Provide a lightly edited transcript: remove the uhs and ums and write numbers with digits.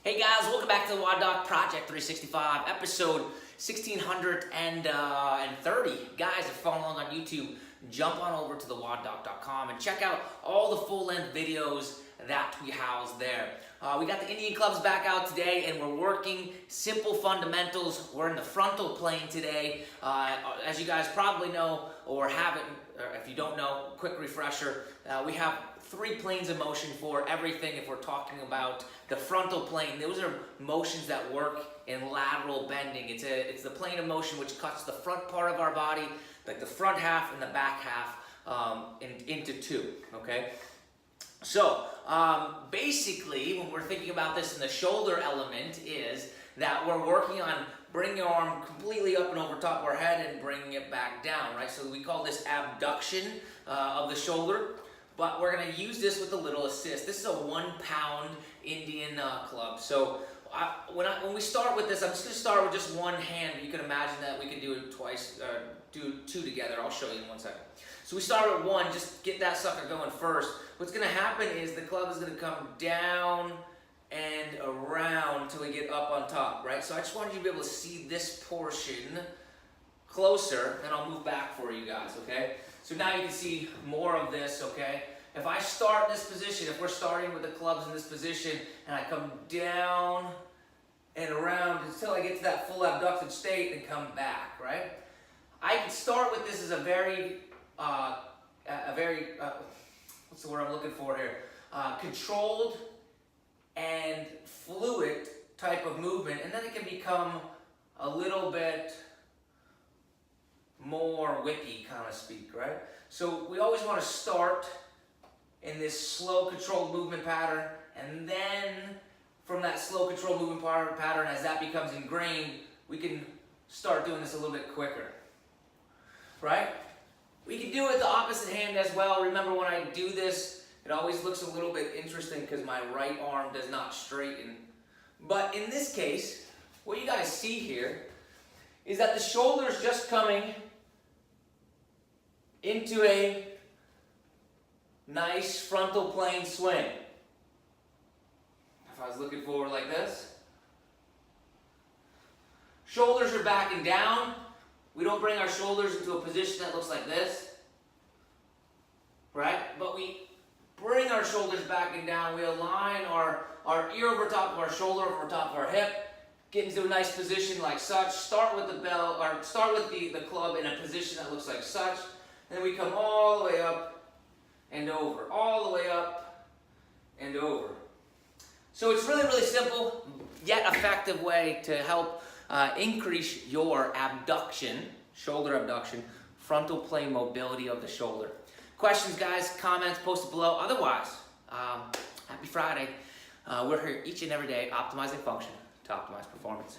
Hey guys, welcome back to the WODdoc Project 365, episode 1630. Guys, if you're following along on YouTube, jump on over to the WODdoc.com and check out all the full-length videos that we house there. We got the Indian clubs back out today, and we're working simple fundamentals. We're in the frontal plane today. As you guys probably know, or haven't, or if you don't know, quick refresher, we have 3 planes of motion for everything. If we're talking about the frontal plane, those are motions that work in lateral bending. It's the plane of motion which cuts the front part of our body, like the front half and the back half, into 2, okay? So, basically, when we're thinking about this in the shoulder element is that we're working on bringing your arm completely up and over top of our head and bringing it back down, right? So we call this abduction of the shoulder. But we're going to use this with a little assist. This is a 1-pound Indian club. So when we start with this, I'm just going to start with just one hand. You can imagine that we can do it twice, do 2 together. I'll show you in 1 second. So we start with 1, just get that sucker going first. What's going to happen is the club is going to come down and around until we get up on top, right? So I just wanted you to be able to see this portion closer, and I'll move back for you guys, okay? So now you can see more of this, okay? If I start in this position, if we're starting with the clubs in this position, and I come down and around until I get to that full abducted state and come back, right? I can start with this as a very, what's the word I'm looking for here? Controlled and fluid type of movement, and then it can become a little bit more whippy, kind of speak, right? So we always want to start in this slow controlled movement pattern, and then from that slow controlled movement pattern, as that becomes ingrained, we can start doing this a little bit quicker, right? We can do it the opposite hand as well. Remember, when I do this, it always looks a little bit interesting because my right arm does not straighten. But in this case, what you guys see here is that the shoulder is just coming into a nice frontal plane swing. If I was looking forward like this, shoulders are backing down. We don't bring our shoulders into a position that looks like this, right? But we bring our shoulders backing down. We align our ear over top of our shoulder, over top of our hip, get into a nice position like such. Start with the bell, or start with the club in a position that looks like such. And then we come all the way up and over, all the way up and over. So it's really, really simple, yet effective way to help increase your abduction, shoulder abduction, frontal plane mobility of the shoulder. Questions, guys, comments, post it below. Otherwise, happy Friday. We're here each and every day optimizing function to optimize performance.